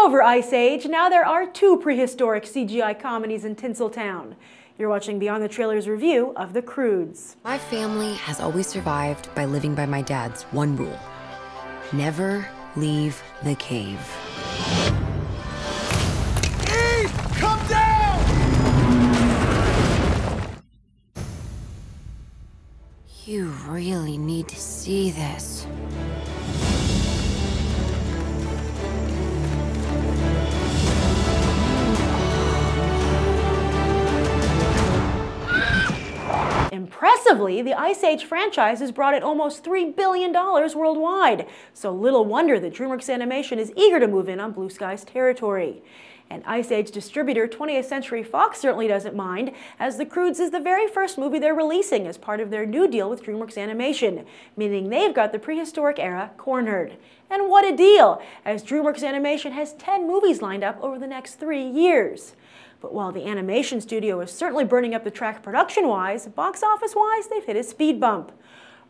over, Ice Age. Now there are two prehistoric CGI comedies in Tinseltown. You're watching Beyond the Trailers review of The Croods. My family has always survived by living by my dad's one rule. Never leave the cave. Eve, come down! You really need to see this. Impressively, the Ice Age franchise has brought in almost $3 billion worldwide, so little wonder that Dreamworks Animation is eager to move in on Blue Sky's territory. And Ice Age distributor 20th Century Fox certainly doesn't mind, as The Croods is the very first movie they're releasing as part of their new deal with Dreamworks Animation, meaning they've got the prehistoric era cornered. And what a deal, as Dreamworks Animation has 10 movies lined up over the next 3 years. But while the animation studio is certainly burning up the track production-wise, box office-wise, they've hit a speed bump.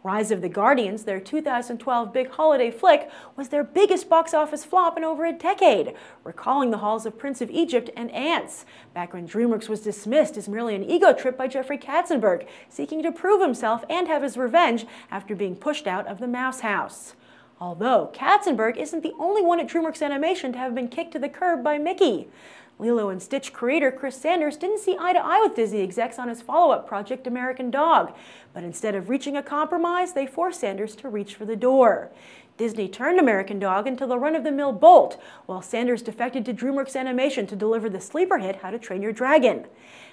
Rise of the Guardians, their 2012 big holiday flick, was their biggest box office flop in over a decade, recalling the halls of Prince of Egypt and Ants, back when Dreamworks was dismissed as merely an ego trip by Jeffrey Katzenberg, seeking to prove himself and have his revenge after being pushed out of the Mouse House. Although Katzenberg isn't the only one at Dreamworks Animation to have been kicked to the curb by Mickey. Lilo and Stitch creator Chris Sanders didn't see eye to eye with Disney execs on his follow-up project American Dog, but instead of reaching a compromise, they forced Sanders to reach for the door. Disney turned American Dog into the run-of-the-mill Bolt, while Sanders defected to Dreamworks Animation to deliver the sleeper hit How to Train Your Dragon.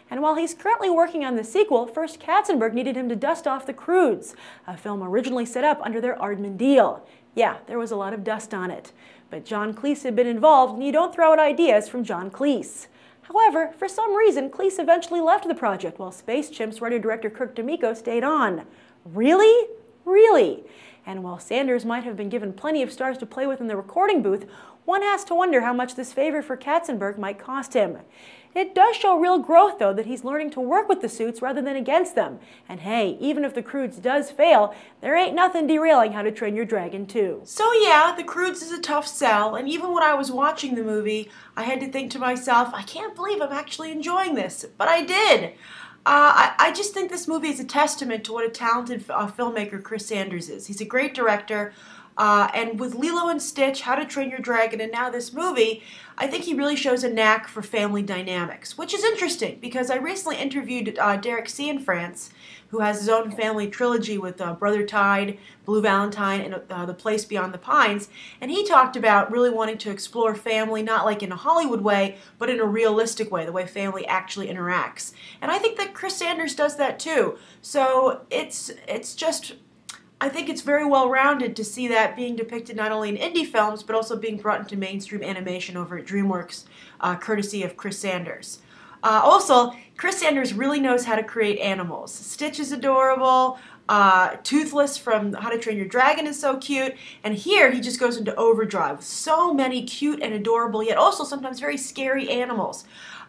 And while he's currently working on the sequel, first Katzenberg needed him to dust off The Croods, a film originally set up under their Aardman deal. Yeah, there was a lot of dust on it. But John Cleese had been involved, and you don't throw out ideas from John Cleese. However, for some reason, Cleese eventually left the project while Space Chimps writer-director Kirk D'Amico stayed on. Really? Really? And while Sanders might have been given plenty of stars to play with in the recording booth, one has to wonder how much this favor for Katzenberg might cost him. It does show real growth, though, that he's learning to work with the suits rather than against them. And hey, even if The Croods does fail, there ain't nothing derailing How to Train Your Dragon 2. So yeah, The Croods is a tough sell, and even when I was watching the movie, I had to think to myself, I can't believe I'm actually enjoying this, but I did. I just think this movie is a testament to what a talented filmmaker Chris Sanders is. He's a great director. And with Lilo and Stitch, How to Train Your Dragon, and now this movie, I think he really shows a knack for family dynamics, which is interesting because I recently interviewed Derek Cianfrance, who has his own family trilogy with Brother Tide, Blue Valentine, and The Place Beyond the Pines, and he talked about really wanting to explore family, not like in a Hollywood way, but in a realistic way, the way family actually interacts. And I think that Chris Sanders does that too. So it's just... I think it's very well-rounded to see that being depicted not only in indie films, but also being brought into mainstream animation over at Dreamworks, courtesy of Chris Sanders. Also, Chris Sanders really knows how to create animals. Stitch is adorable, Toothless from How to Train Your Dragon is so cute, and here he just goes into overdrive with so many cute and adorable, yet also sometimes very scary animals.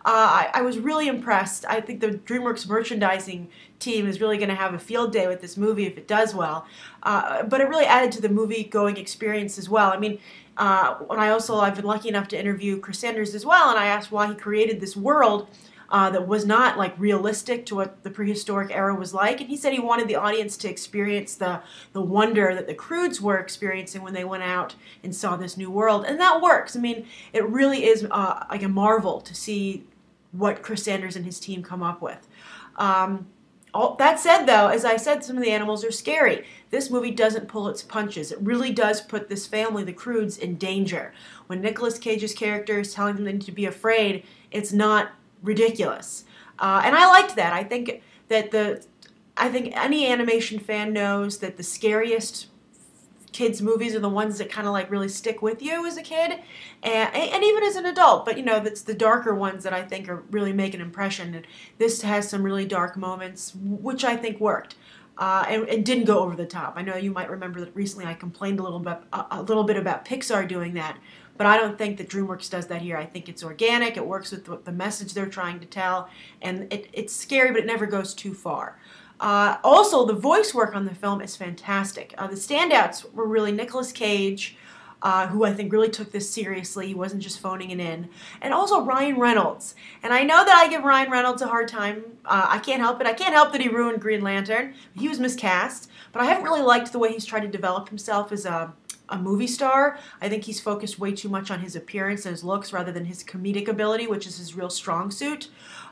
I was really impressed. I think the DreamWorks merchandising team is really going to have a field day with this movie if it does well. But it really added to the movie-going experience as well. I mean, I've been lucky enough to interview Chris Sanders as well, and I asked why he created this world that was not like realistic to what the prehistoric era was like, and he said he wanted the audience to experience the wonder that the Croods were experiencing when they went out and saw this new world, and that works. I mean, it really is like a marvel to see what Chris Sanders and his team come up with. That said, though, as I said, some of the animals are scary. This movie doesn't pull its punches. It really does put this family, the Croods, in danger. When Nicolas Cage's character is telling them they need to be afraid, it's not ridiculous. And I liked that. I think any animation fan knows that the scariest kids' movies are the ones that kind of like really stick with you as a kid, and even as an adult. But you know, that's the darker ones that I think are really make an impression. And this has some really dark moments, which I think worked. And didn't go over the top. I know you might remember that recently I complained a little bit about Pixar doing that, but I don't think that DreamWorks does that here. I think it's organic, it works with the message they're trying to tell, and it's scary, but it never goes too far. Also, the voice work on the film is fantastic. The standouts were really Nicolas Cage, who I think really took this seriously. He wasn't just phoning it in. And also Ryan Reynolds. And I know that I give Ryan Reynolds a hard time. I can't help it. I can't help that he ruined Green Lantern. He was miscast. But I haven't really liked the way he's tried to develop himself as a movie star. I think he's focused way too much on his appearance and his looks rather than his comedic ability, which is his real strong suit.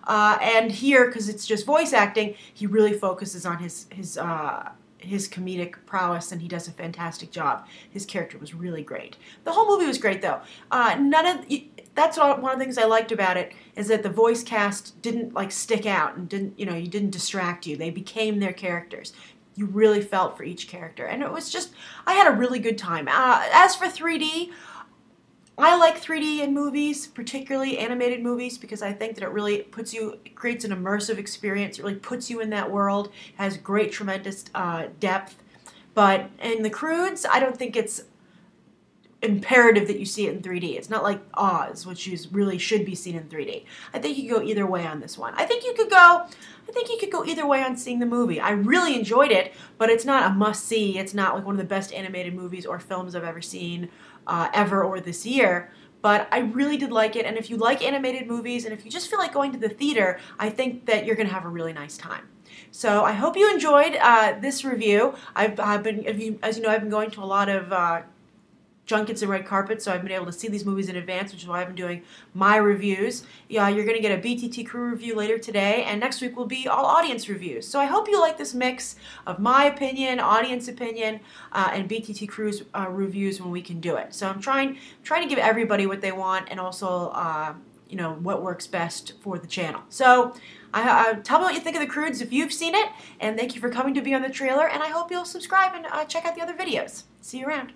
And here, because it's just voice acting, he really focuses on his comedic prowess, and he does a fantastic job. His character was really great. The whole movie was great, though. That's one of the things I liked about it, is that the voice cast didn't like stick out and you didn't distract you. They became their characters. You really felt for each character, and it was just, I had a really good time. As for 3D, I like 3D in movies, particularly animated movies, because I think that it really creates an immersive experience. It really puts you in that world. It has great, tremendous depth. But in the Croods, I don't think it's imperative that you see it in 3D. It's not like Oz, which really should be seen in 3D. I think you could go either way on this one. I think you could go either way on seeing the movie. I really enjoyed it, but it's not a must-see. It's not like one of the best animated movies or films I've ever seen ever or this year. But I really did like it, and if you like animated movies and if you just feel like going to the theater, I think that you're going to have a really nice time. So I hope you enjoyed this review. As you know, I've been going to a lot of junkets and red carpets, so I've been able to see these movies in advance, which is why I've been doing my reviews. Yeah, you're going to get a BTT Crew review later today, and next week will be all audience reviews. So I hope you like this mix of my opinion, audience opinion, and BTT Crew's reviews when we can do it. So I'm trying to give everybody what they want, and also what works best for the channel. So tell me what you think of the Croods if you've seen it, and thank you for coming to be on the trailer, and I hope you'll subscribe and check out the other videos. See you around.